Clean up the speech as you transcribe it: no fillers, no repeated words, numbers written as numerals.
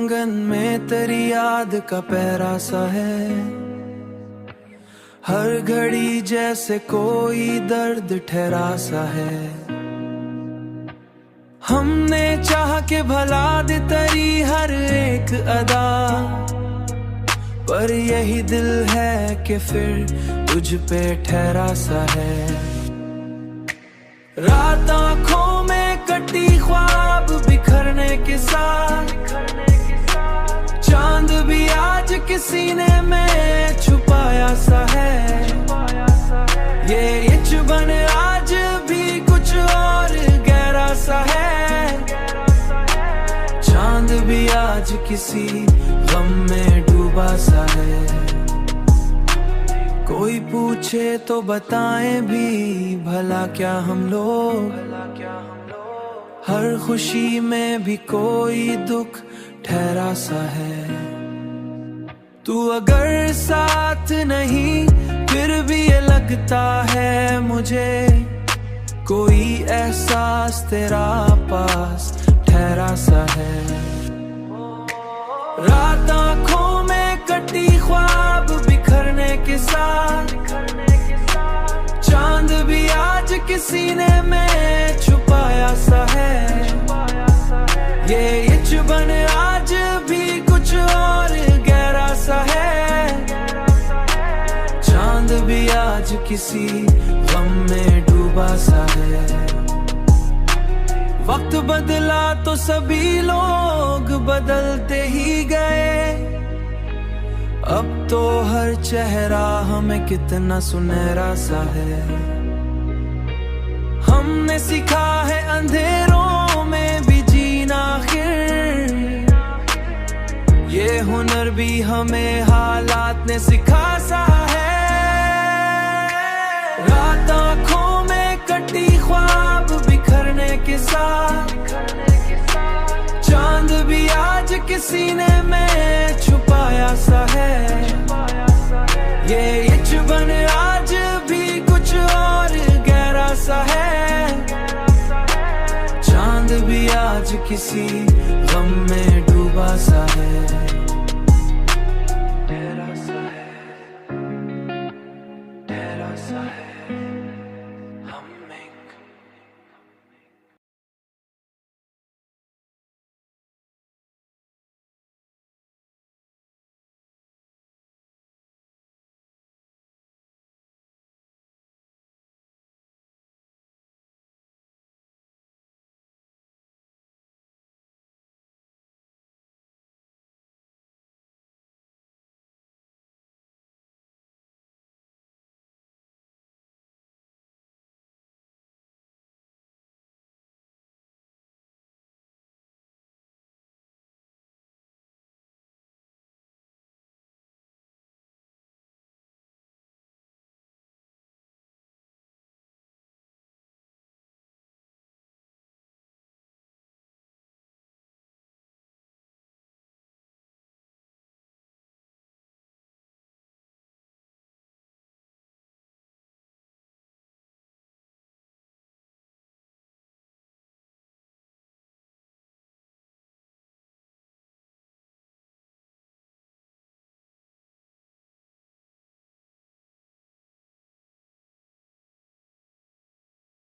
आंगन में तेरी याद का पहरा सा है। हर घड़ी जैसे कोई दर्द ठहरा सा है। हमने चाह के भला दी तेरी हर एक अदा, पर यही दिल है कि फिर तुझ पे ठहरा सा है। रात आंखों में कटी ख्वाब बिखरने के साथ, चांद भी आज किसी ने में छुपाया सा है। ये चुभन आज भी कुछ और गहरा सा है। चांद भी आज किसी गम में डूबा सा है। कोई पूछे तो बताएं भी भला क्या हम लोग, हर खुशी में भी कोई दुख ठहरा सा है। तू अगर साथ नहीं फिर भी ये लगता है मुझे, कोई एहसास तेरा पास ठहरा सा है। रात आंखों में कटी ख्वाब बिखरने के साथ, चांद भी आज किसी ने में छुपाया सा है। ये चुभन आज भी कुछ और गहरा सा है। चांद भी आज किसी गम में डूबा सा है। वक्त बदला तो सभी लोग बदलते ही गए, अब तो हर चेहरा हमें कितना सुनहरा सा है। हमने सीखा है अंधेरों में भी जीना आखिर, ये हुनर भी हमें हालात ने सिखा सा है। रात आंखों में कटी ख्वाब बिखरने के साथ, चांद भी आज किसी ने में छुपाया सा है। ये चुभन आज भी कुछ और गहरा सा है। चांद भी आज किसी गम में डूबा सा है।